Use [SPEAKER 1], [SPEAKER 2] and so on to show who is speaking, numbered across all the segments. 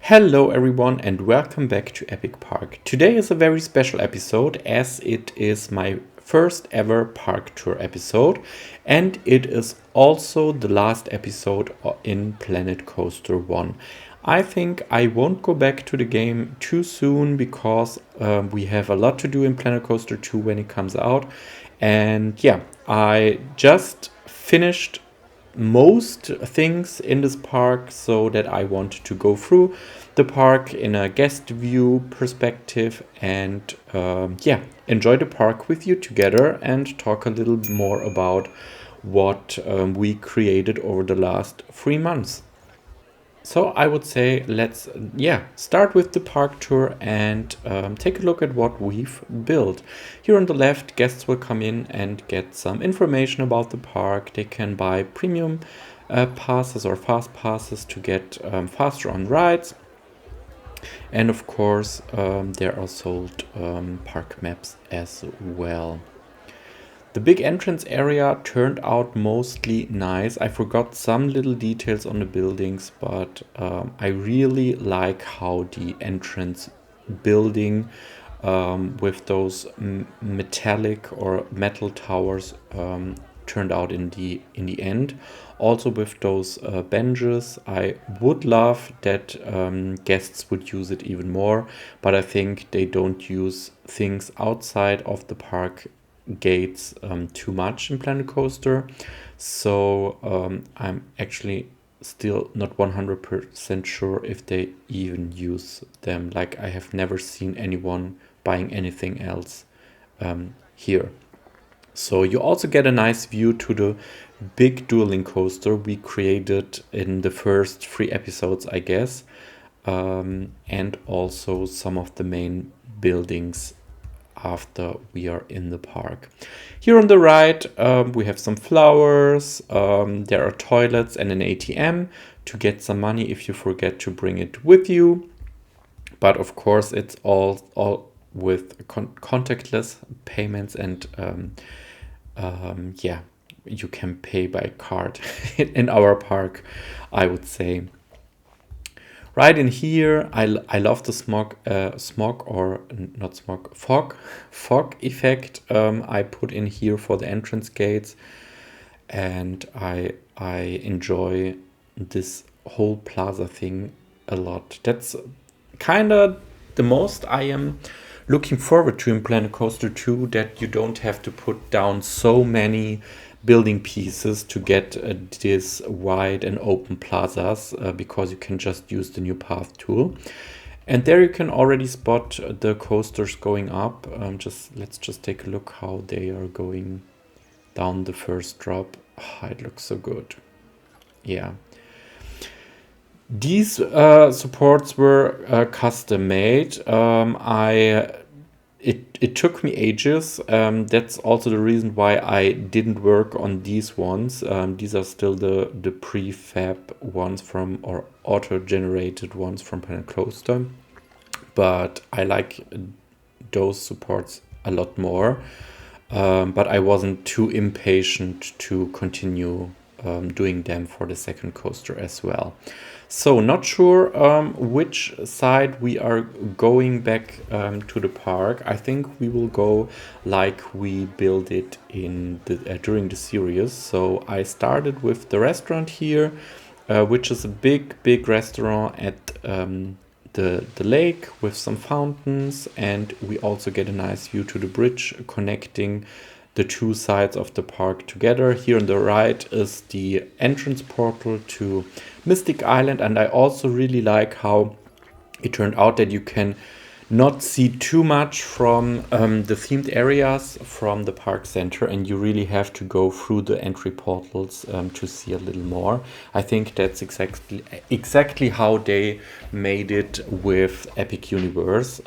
[SPEAKER 1] Hello everyone and welcome back to Epic Park. Today is a very special episode as it is my first ever park tour episode and it is also the last episode in Planet Coaster 1. I think I won't go back to the game too soon because we have a lot to do in Planet Coaster 2 when it comes out. And yeah, I just finished most things in this park so that I wanted to go through the park in a guest view perspective and enjoy the park with you together and talk a little more about what we created over the last 3 months. So I would say let's start with the park tour and take a look at what we've built. Here on the left, guests will come in and get some information about the park. They can buy premium passes or fast passes to get faster on rides. And of course, there are sold park maps as well. The big entrance area turned out mostly nice. I forgot some little details on the buildings, but I really like how the entrance building with those metallic or metal towers turned out in the end. Also with those benches, I would love that guests would use it even more, but I think they don't use things outside of the park gates too much in Planet Coaster, so I'm actually still not 100% sure if they even use them. Like, I have never seen anyone buying anything else here. So you also get a nice view to the big dueling coaster we created in the first 3 episodes, I guess, and also some of the main buildings after we are in the park. Here on the right, we have some flowers, there are toilets and an ATM to get some money if you forget to bring it with you. But of course, it's all with contactless payments and you can pay by card in our park, I would say. Right in here, I love the fog effect I put in here for the entrance gates, and I enjoy this whole plaza thing a lot. That's kind of the most I am looking forward to in Planet Coaster 2, that you don't have to put down so many building pieces to get this wide and open plazas because you can just use the new path tool. And there you can already spot the coasters going up. Let's just take a look how they are going down the first drop. Oh, it looks so good. Yeah. These supports were custom made. It took me ages. That's also the reason why I didn't work on these ones. These are still the prefab ones or auto-generated ones from Planet Coaster. But I like those supports a lot more. But I wasn't too impatient to continue doing them for the second coaster as well. So not sure which side we are going back to the park. I think we will go like we built it in during the series. So I started with the restaurant here, which is a big restaurant at the lake with some fountains, and we also get a nice view to the bridge connecting the two sides of the park together. Here on the right is the entrance portal to Mystic Island, and I also really like how it turned out that you can not see too much from the themed areas from the park center, and you really have to go through the entry portals to see a little more. I think that's exactly how they made it with Epic Universe.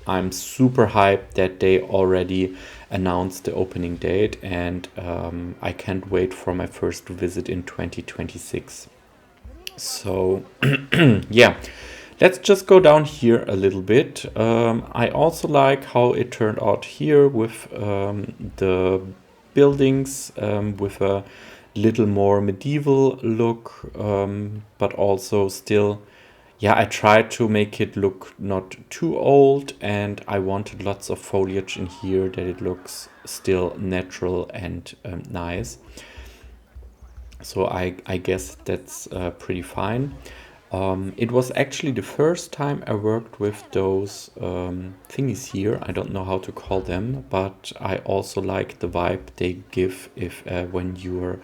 [SPEAKER 1] I'm super hyped that they already announced the opening date, and I can't wait for my first visit in 2026. So yeah, let's just go down here a little bit. I also like how it turned out here with the buildings with a little more medieval look, but also still yeah, I tried to make it look not too old, and I wanted lots of foliage in here that it looks still natural and nice. So I guess that's pretty fine. It was actually the first time I worked with those thingies here. I don't know how to call them, but I also like the vibe they give if when you're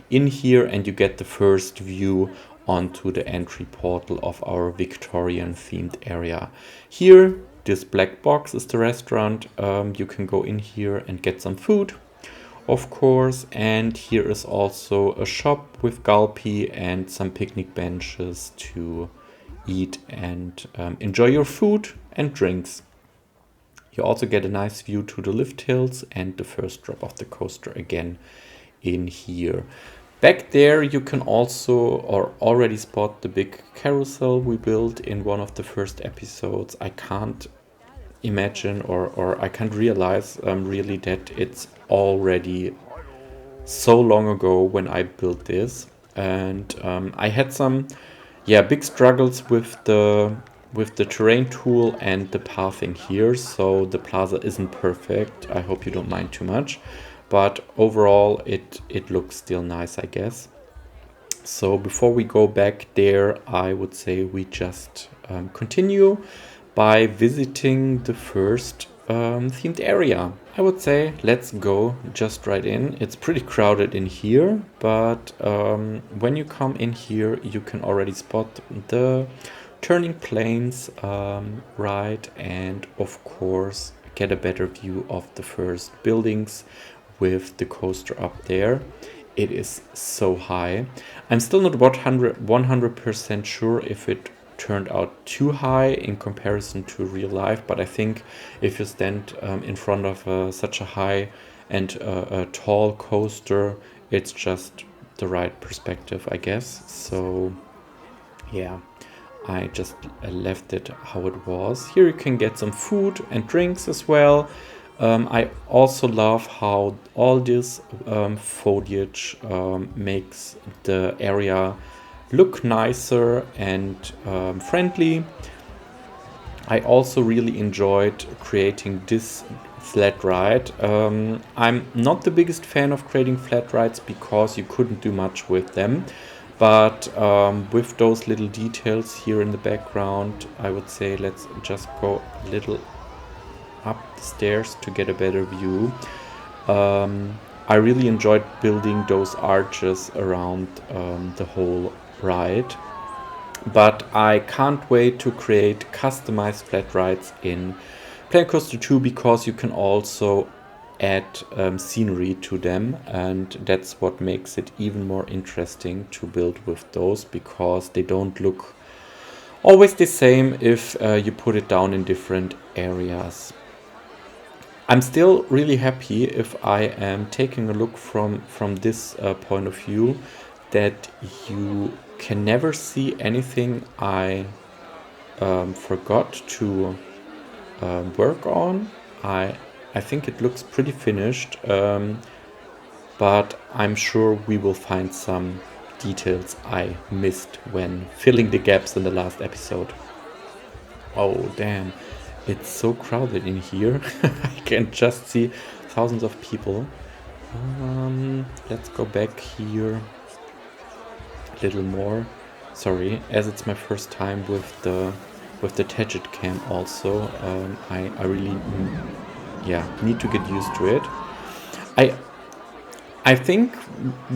[SPEAKER 1] in here and you get the first view onto the entry portal of our Victorian themed area. Here, this black box is the restaurant. You can go in here and get some food, of course, and here is also a shop with gulpy and some picnic benches to eat and enjoy your food and drinks. You also get a nice view to the lift hills and the first drop of the coaster again in here. Back there you can also or already spot the big carousel we built in one of the first episodes. I can't imagine or I can't realize really that it's already so long ago when I built this, and I had some big struggles with the terrain tool and the pathing here, so the plaza isn't perfect. I hope you don't mind too much, but overall it looks still nice, I guess. So before we go back there, I would say we just continue by visiting the first themed area. I would say let's go just right in. It's pretty crowded in here, but when you come in here, you can already spot the turning planes, right, and of course get a better view of the first buildings with the coaster up there. It is so high. I'm still not 100% sure if it turned out too high in comparison to real life, but I think if you stand in front of such a high and a tall coaster, it's just the right perspective, I guess. So yeah, I just left it how it was. Here you can get some food and drinks as well. I also love how all this foliage makes the area look nicer and friendly. I also really enjoyed creating this flat ride. I'm not the biggest fan of creating flat rides because you couldn't do much with them. But with those little details here in the background, I would say let's just go a little up the stairs to get a better view. I really enjoyed building those arches around the whole ride, but I can't wait to create customized flat rides in Planet Coaster 2 because you can also add scenery to them, and that's what makes it even more interesting to build with those, because they don't look always the same if you put it down in different areas. I'm still really happy if I am taking a look from this point of view that you can never see anything I forgot to work on. I think it looks pretty finished, but I'm sure we will find some details I missed when filling the gaps in the last episode. Oh damn, it's so crowded in here. I can just see thousands of people. Let's go back here a little more. Sorry, as it's my first time with the Tagit cam also, I really need to get used to it. I think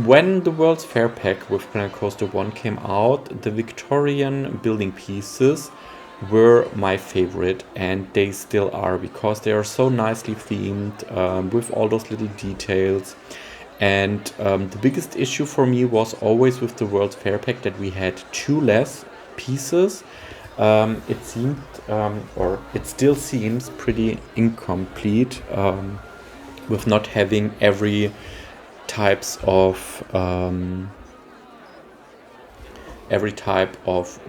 [SPEAKER 1] when the World's Fair pack with Planet Coaster 1 came out, the Victorian building pieces were my favorite, and they still are because they are so nicely themed with all those little details. And the biggest issue for me was always with the World's Fair pack that we had two less pieces. It seemed, or it still seems, pretty incomplete with not having every type of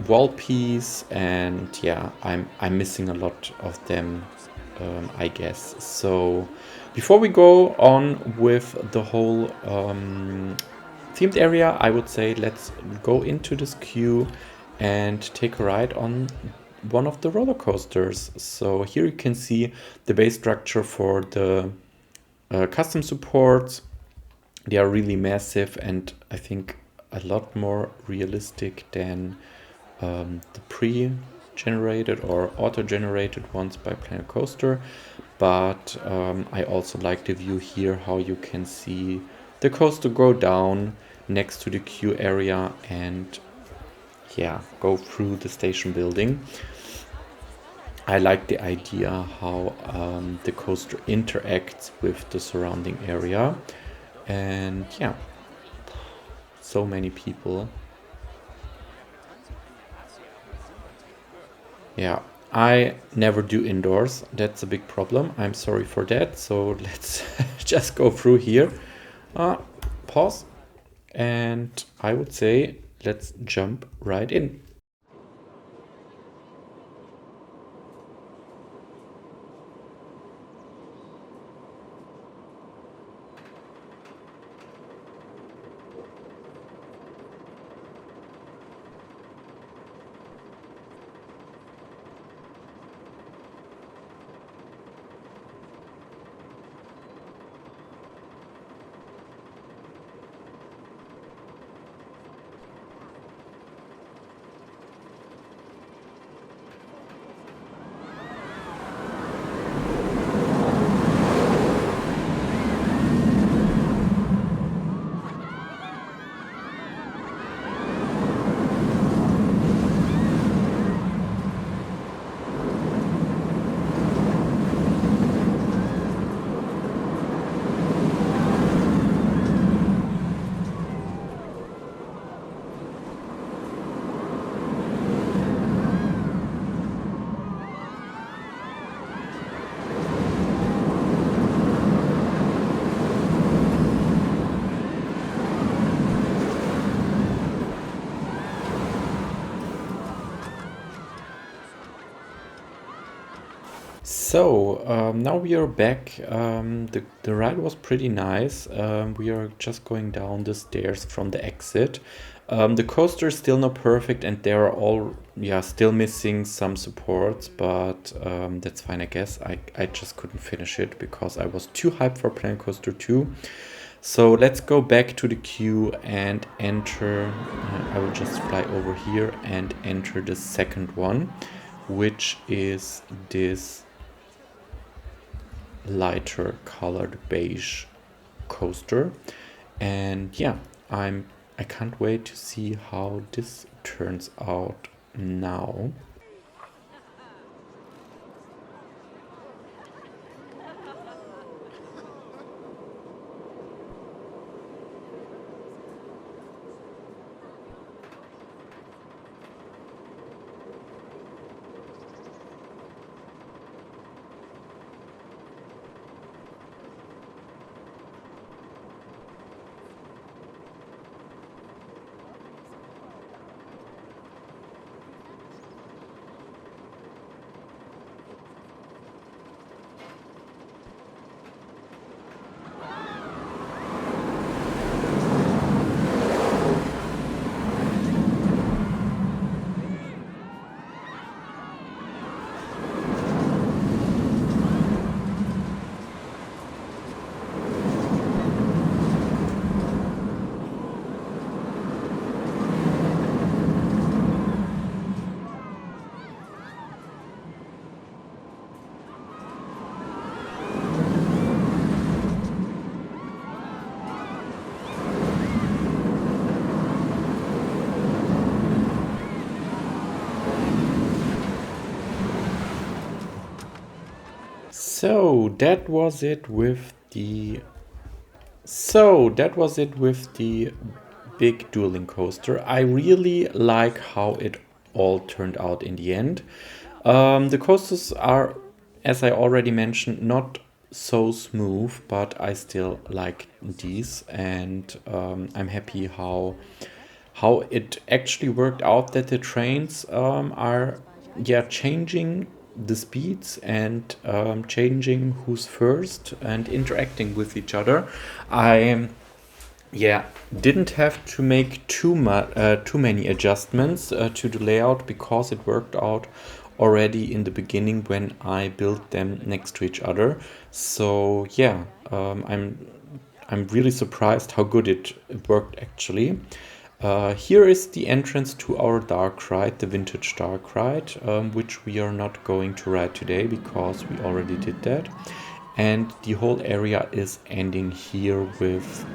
[SPEAKER 1] wall piece, and I'm missing a lot of them, I guess. So before we go on with the whole themed area, I would say let's go into this queue and take a ride on one of the roller coasters. So here you can see the base structure for the custom supports. They are really massive and I think a lot more realistic than the pre-generated or auto-generated ones by Planet Coaster. But I also like the view here, how you can see the coaster go down next to the queue area and yeah, go through the station building. I like the idea how the coaster interacts with the surrounding area. And yeah, so many people. Yeah, I never do indoors. That's a big problem. I'm sorry for that. So let's just go through here. Pause. And I would say let's jump right in. So now we are back. The ride was pretty nice. We are just going down the stairs from the exit. The coaster is still not perfect, and there are all still missing some supports, but that's fine, I guess. I just couldn't finish it because I was too hyped for Planet Coaster 2. So let's go back to the queue and enter. I will just fly over here and enter the second one, which is this lighter colored beige coaster. And yeah, I can't wait to see how this turns out now. So that was it with the big dueling coaster. I really like how it all turned out in the end. The coasters are, as I already mentioned, not so smooth, but I still like these, and I'm happy how it actually worked out that the trains are changing the speeds and changing who's first and interacting with each other. I yeah, didn't have to make too many adjustments to the layout because it worked out already in the beginning when I built them next to each other. So yeah, I'm really surprised how good it worked actually. Here is the entrance to our dark ride, the vintage dark ride, which we are not going to ride today because we already did that. And the whole area is ending here with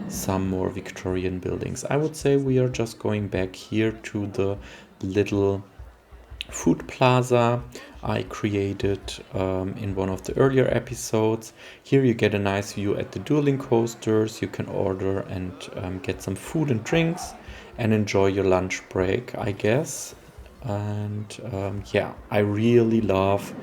[SPEAKER 1] some more Victorian buildings. I would say we are just going back here to the little food plaza I created in one of the earlier episodes. Here you get a nice view at the dueling coasters. You can order and get some food and drinks and enjoy your lunch break, I guess. And yeah, I really love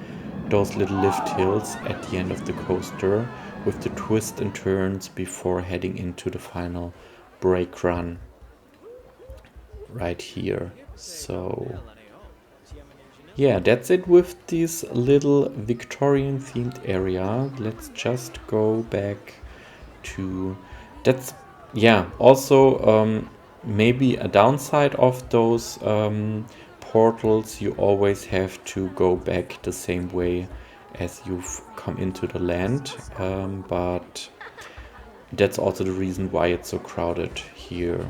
[SPEAKER 1] those little lift hills at the end of the coaster with the twists and turns before heading into the final brake run right here. So yeah, that's it with this little Victorian themed area. Let's just go back to that's yeah, also maybe a downside of those portals, you always have to go back the same way as you've come into the land, but that's also the reason why it's so crowded here.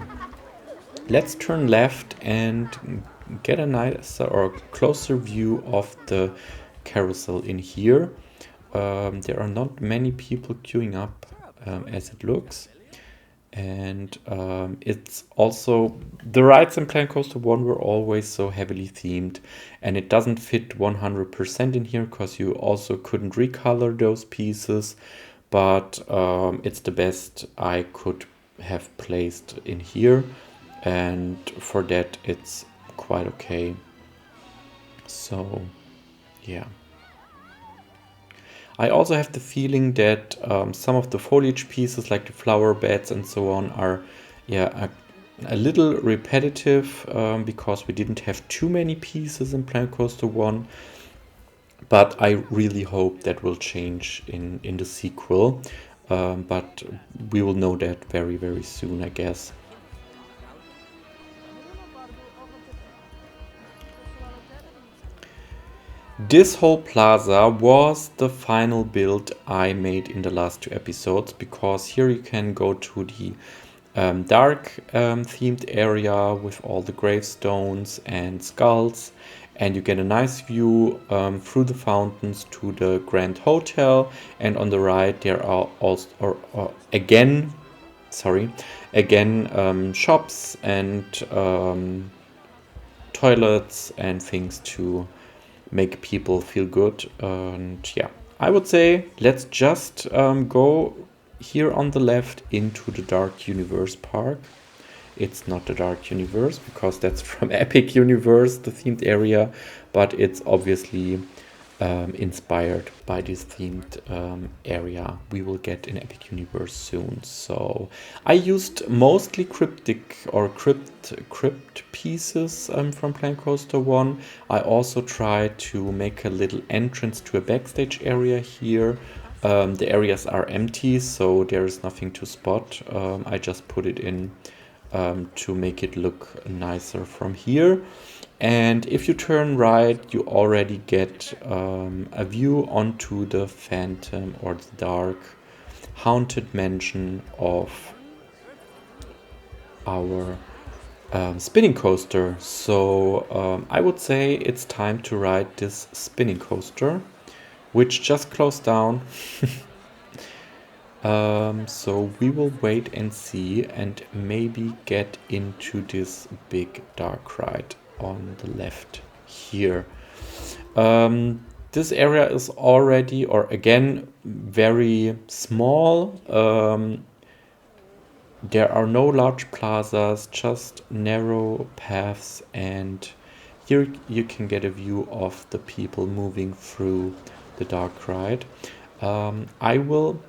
[SPEAKER 1] Let's turn left and get a nicer or closer view of the carousel in here. There are not many people queuing up as it looks. And it's also the rides in Planet Coaster 1 were always so heavily themed, and it doesn't fit 100% in here because you also couldn't recolor those pieces, but it's the best I could have placed in here, and for that it's quite okay. So yeah, I also have the feeling that some of the foliage pieces like the flower beds and so on are yeah a little repetitive because we didn't have too many pieces in Planet Coaster 1, but I really hope that will change in the sequel, but we will know that very very soon, I guess. This whole plaza was the final build I made in the last two episodes, because here you can go to the dark themed area with all the gravestones and skulls, and you get a nice view through the fountains to the Grand Hotel, and on the right there are also again shops and toilets and things to make people feel good. And yeah, I would say let's just go here on the left into the Dark Universe Park. It's not the Dark Universe because that's from Epic Universe, the themed area, but it's obviously inspired by this themed area we will get in Epic Universe soon. So I used mostly cryptic or crypt pieces from Planet Coaster 1. I also tried to make a little entrance to a backstage area here. The areas are empty, so there is nothing to spot. I just put it in to make it look nicer from here. And if you turn right, you already get a view onto the Phantom or the dark haunted mansion of our spinning coaster. So I would say it's time to ride this spinning coaster, which just closed down. So we will wait and see and maybe get into this big dark ride on the left here. This area is already, or again, very small. There are no large plazas, just narrow paths, and here you can get a view of the people moving through the dark ride. I will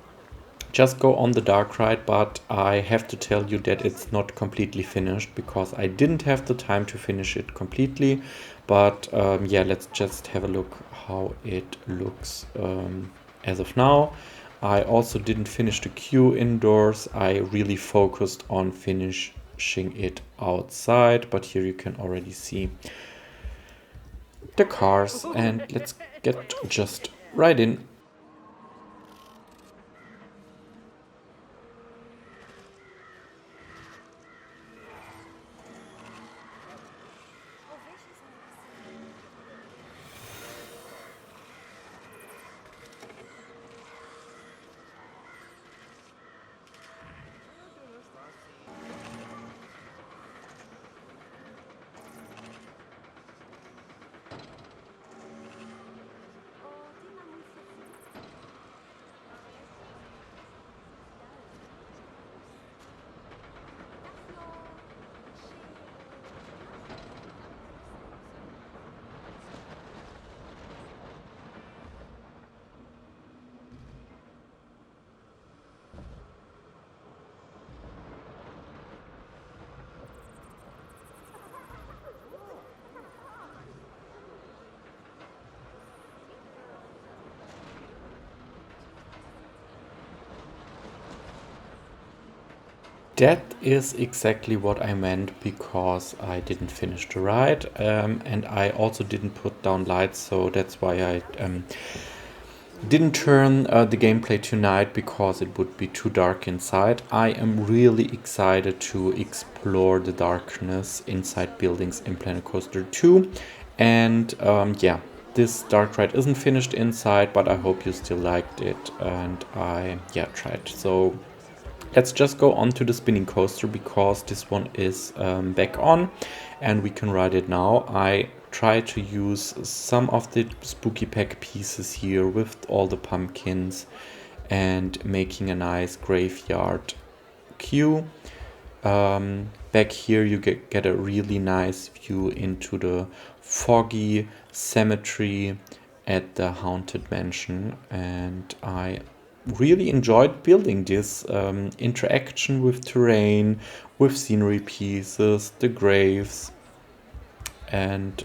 [SPEAKER 1] just go on the dark ride, but I have to tell you that it's not completely finished because I didn't have the time to finish it completely. But yeah, let's just have a look how it looks as of now. I also didn't finish the queue indoors. I really focused on finishing it outside, but here you can already see the cars, and let's get just right in. That is exactly what I meant, because I didn't finish the ride, and I also didn't put down lights, so that's why I didn't turn the gameplay tonight, because it would be too dark inside. I am really excited to explore the darkness inside buildings in Planet Coaster 2, and yeah, this dark ride isn't finished inside, but I hope you still liked it, and I tried. So let's just go on to the spinning coaster, because this one is back on and we can ride it now. I try to use some of the spooky pack pieces here with all the pumpkins and making a nice graveyard queue. Back here you get a really nice view into the foggy cemetery at the Haunted Mansion, and I really enjoyed building this interaction with terrain, with scenery pieces, the graves, and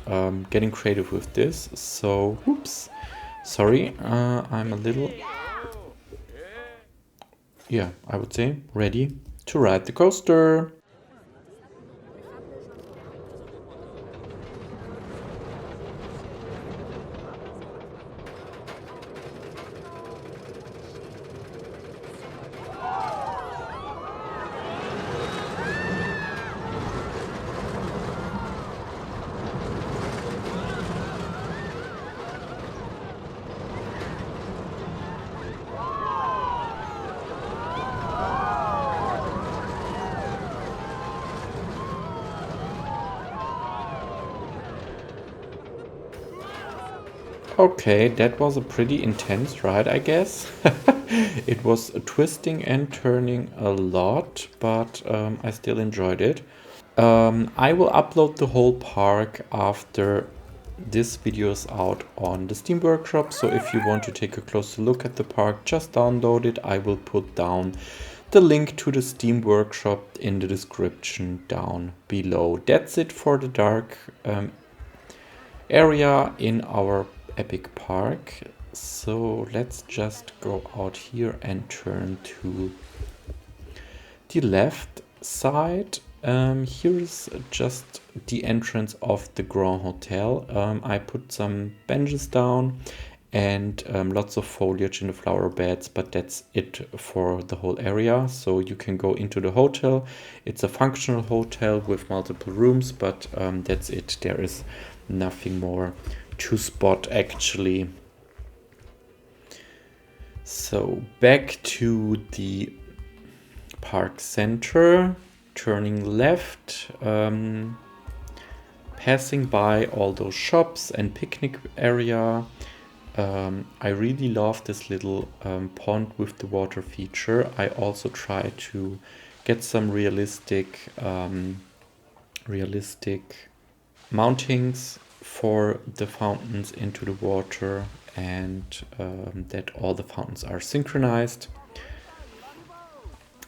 [SPEAKER 1] getting creative with this. So, whoops, sorry, I'm a little, yeah, I would say ready to ride the coaster. Okay, that was a pretty intense ride, I guess. It was twisting and turning a lot, but I still enjoyed it. I will upload the whole park after this video is out on the Steam Workshop, so if you want to take a closer look at the park, just download it. I will put down the link to the Steam Workshop in the description down below. That's it for the dark area in our Epic Park. So let's just go out here and turn to the left side. Here is just the entrance of the Grand Hotel. I put some benches down and lots of foliage in the flower beds, but that's it for the whole area. So you can go into the hotel. It's a functional hotel with multiple rooms, but that's it. There is nothing more to spot actually. So back to the park center, turning left, passing by all those shops and picnic area. I really love this little pond with the water feature. I also try to get some realistic mountings for the fountains into the water, and that all the fountains are synchronized.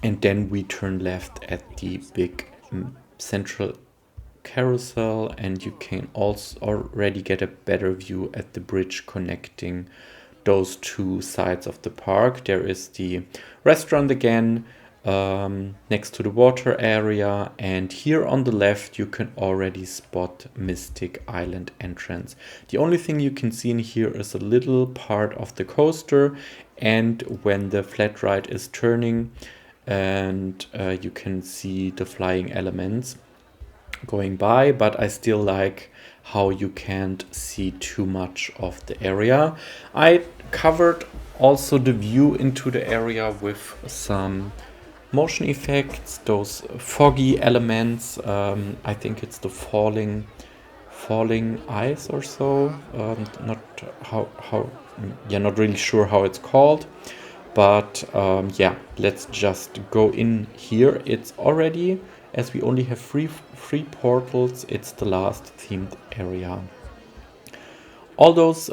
[SPEAKER 1] And then we turn left at the big central carousel, and you can also already get a better view at the bridge connecting those two sides of the park. There is the restaurant again, next to the water area, and here on the left you can already spot Mystic Island entrance. The only thing you can see in here is a little part of the coaster, and when the flat ride is turning, and you can see the flying elements going by, but I still like how you can't see too much of the area. I covered also the view into the area with some motion effects, those foggy elements. I think it's the falling ice or so. Not not really sure how it's called. But yeah, let's just go in here. It's already, as we only have three portals, it's the last themed area. All those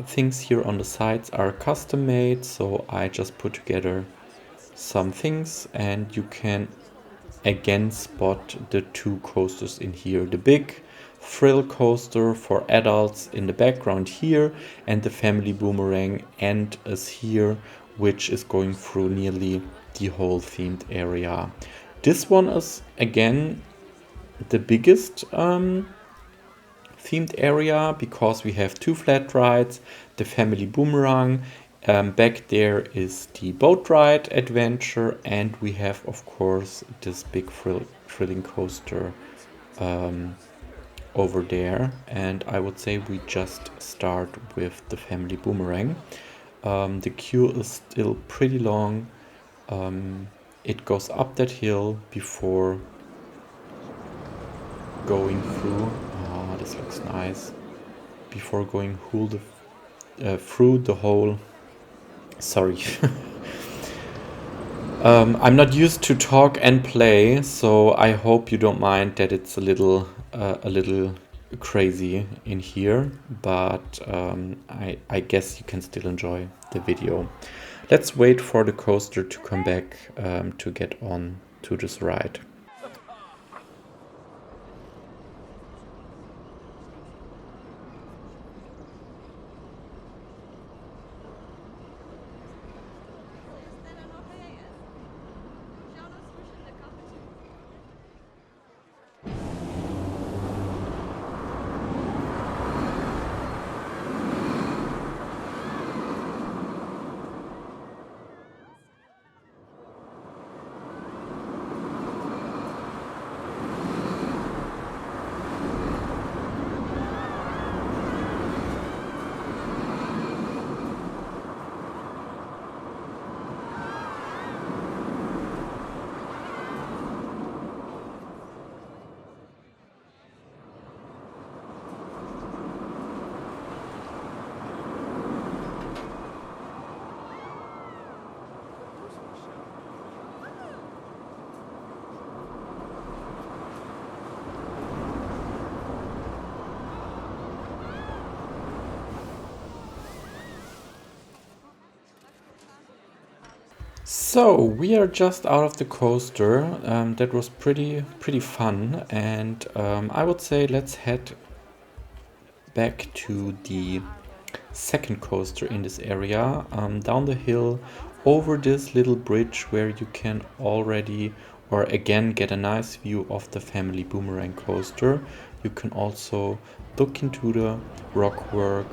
[SPEAKER 1] things here on the sides are custom made, so I just put together some things, and you can again spot the two coasters in here. The big thrill coaster for adults in the background here, and the family boomerang end is here, which is going through nearly the whole themed area. This one is again the biggest themed area because we have two flat rides, the family boomerang. Back there is the boat ride adventure, and we have of course this big thrilling coaster over there. And I would say we just start with the family boomerang. The queue is still pretty long. It goes up that hill before going through. Oh, this looks nice. Before going through the whole. Sorry. I'm not used to talk and play, so I hope you don't mind that it's a little crazy in here, but I guess you can still enjoy the video. Let's wait for the coaster to come back to get on to this ride. So we are just out of the coaster. That was pretty fun, and I would say let's head back to the second coaster in this area, down the hill over this little bridge where you can already or again get a nice view of the family boomerang coaster. You can also look into the rockwork,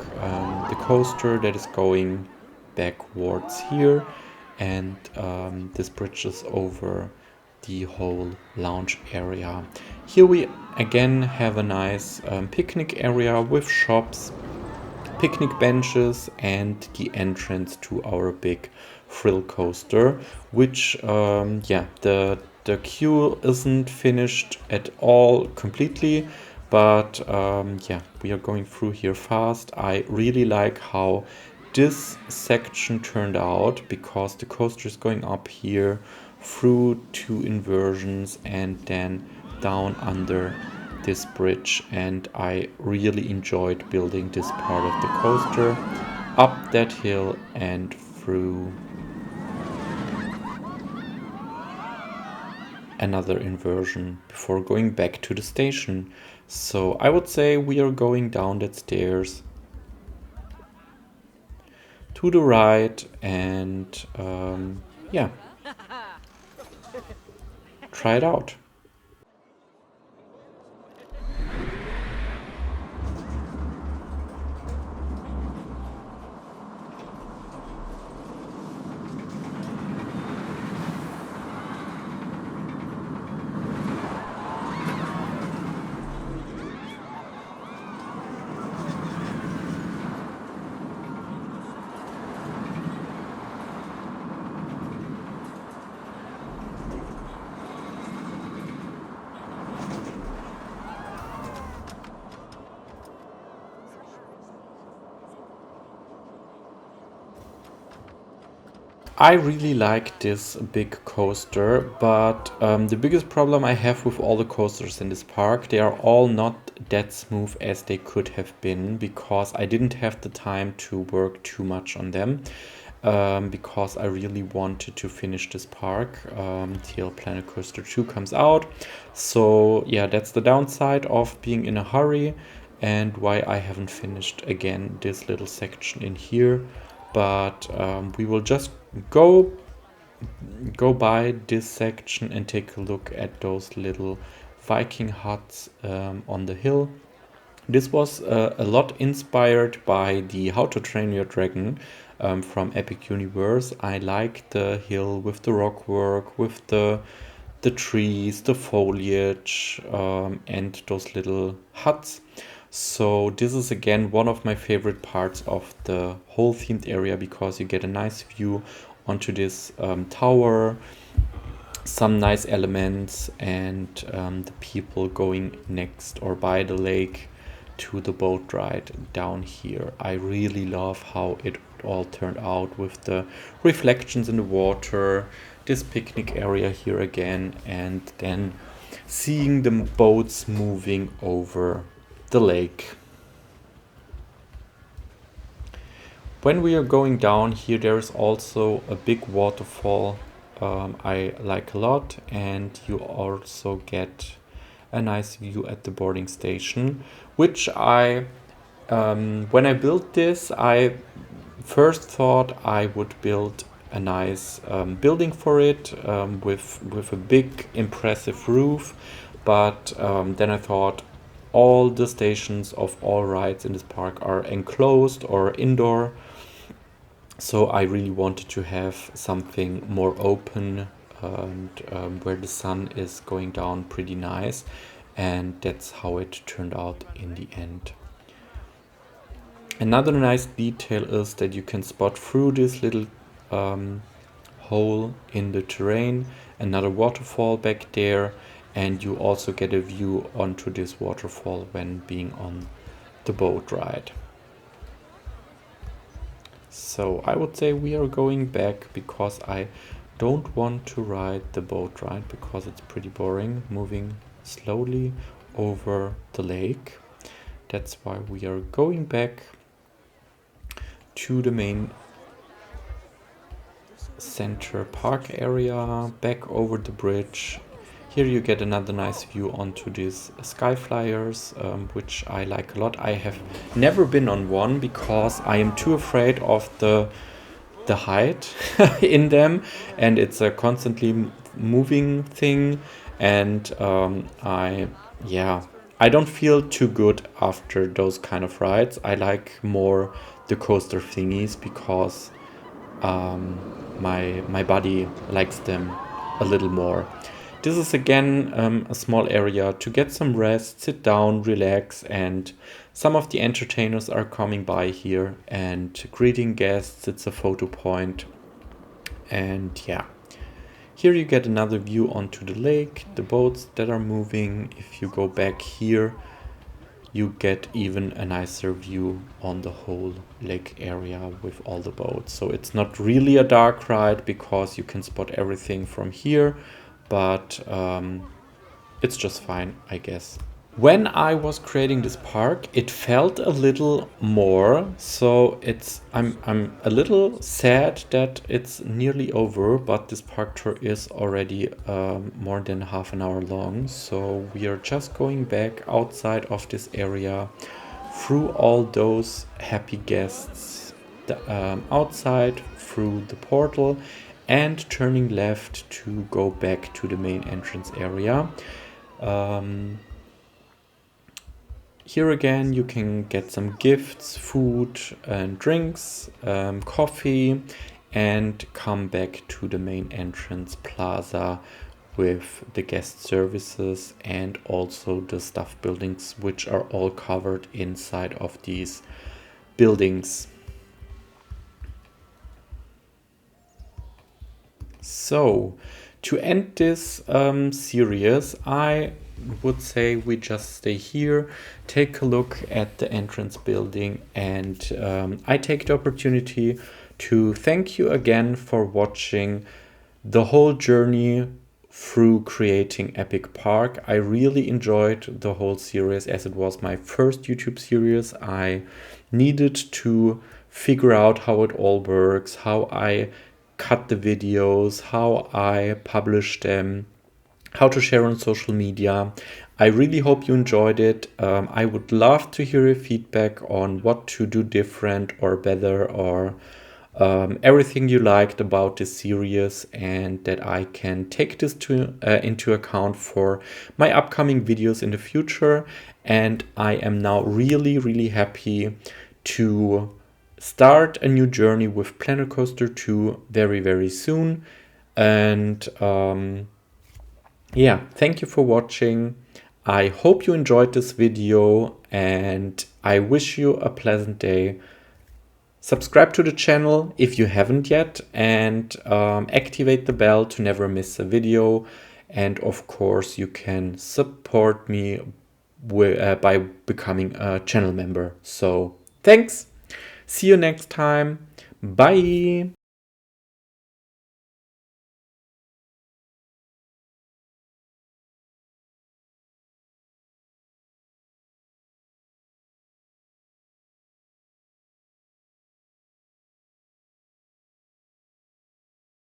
[SPEAKER 1] the coaster that is going backwards here, and this bridges over the whole lounge area. Here we again have a nice picnic area with shops, picnic benches, and the entrance to our big thrill coaster, which the queue isn't finished at all completely, but we are going through here fast. I really like how this section turned out, because the coaster is going up here through two inversions and then down under this bridge, and I really enjoyed building this part of the coaster, up that hill and through another inversion before going back to the station. So I would say we are going down that stairs to the right, and yeah, try it out. I really like this big coaster, but the biggest problem I have with all the coasters in this park, they are all not that smooth as they could have been, because I didn't have the time to work too much on them, because I really wanted to finish this park till Planet Coaster 2 comes out. So yeah, that's the downside of being in a hurry, and why I haven't finished again this little section in here. But we will just go by this section and take a look at those little Viking huts on the hill. This was a lot inspired by the How to Train Your Dragon from Epic Universe. I like the hill with the rock work, with the trees, the foliage, and those little huts. So this is again one of my favorite parts of the whole themed area, because you get a nice view onto this tower, some nice elements, and the people going next or by the lake to the boat ride down here. I really love how it all turned out with the reflections in the water, this picnic area here again, and then seeing the boats moving over the lake. When we are going down here, there is also a big waterfall I like a lot, and you also get a nice view at the boarding station, which when I built this, I first thought I would build a nice building for it with a big impressive roof, but then I thought all the stations of all rides in this park are enclosed or indoor, so I really wanted to have something more open and where the sun is going down pretty nice, and that's how it turned out in the end. Another nice detail is that you can spot through this little hole in the terrain another waterfall back there, and you also get a view onto this waterfall when being on the boat ride. So I would say we are going back, because I don't want to ride the boat ride because it's pretty boring moving slowly over the lake. That's why we are going back to the main center park area, back over the bridge. Here you get another nice view onto these sky flyers, which I like a lot. I have never been on one because I am too afraid of the height in them, and it's a constantly moving thing, and I don't feel too good after those kind of rides. I like more the coaster thingies, because my body likes them a little more. This is again a small area to get some rest, sit down, relax, and some of the entertainers are coming by here and greeting guests. It's a photo point, and yeah. Here you get another view onto the lake, the boats that are moving. If you go back here, you get even a nicer view on the whole lake area with all the boats. So it's not really a dark ride because you can spot everything from here, but it's just fine, I guess. When I was creating this park, it felt a little more, so I'm a little sad that it's nearly over, but this park tour is already more than half an hour long. So we are just going back outside of this area through all those happy guests outside through the portal and turning left to go back to the main entrance area. Here again you can get some gifts, food and drinks, coffee, and come back to the main entrance plaza with the guest services and also the staff buildings, which are all covered inside of these buildings. So to end this series, I would say we just stay here, take a look at the entrance building, and I take the opportunity to thank you again for watching the whole journey through creating Epic Park. I really enjoyed the whole series as it was my first YouTube series. I needed to figure out how it all works, how I cut the videos, how I publish them, how to share on social media. I really hope you enjoyed it. I would love to hear your feedback on what to do different or better, or everything you liked about this series, and that I can take this into account for my upcoming videos in the future. And I am now really happy to start a new journey with Planet Coaster 2 very soon. And yeah, thank you for watching. I hope you enjoyed this video and I wish you a pleasant day. Subscribe to the channel if you haven't yet, and activate the bell to never miss a video. And of course, you can support me by becoming a channel member. So thanks. See you next time. Bye.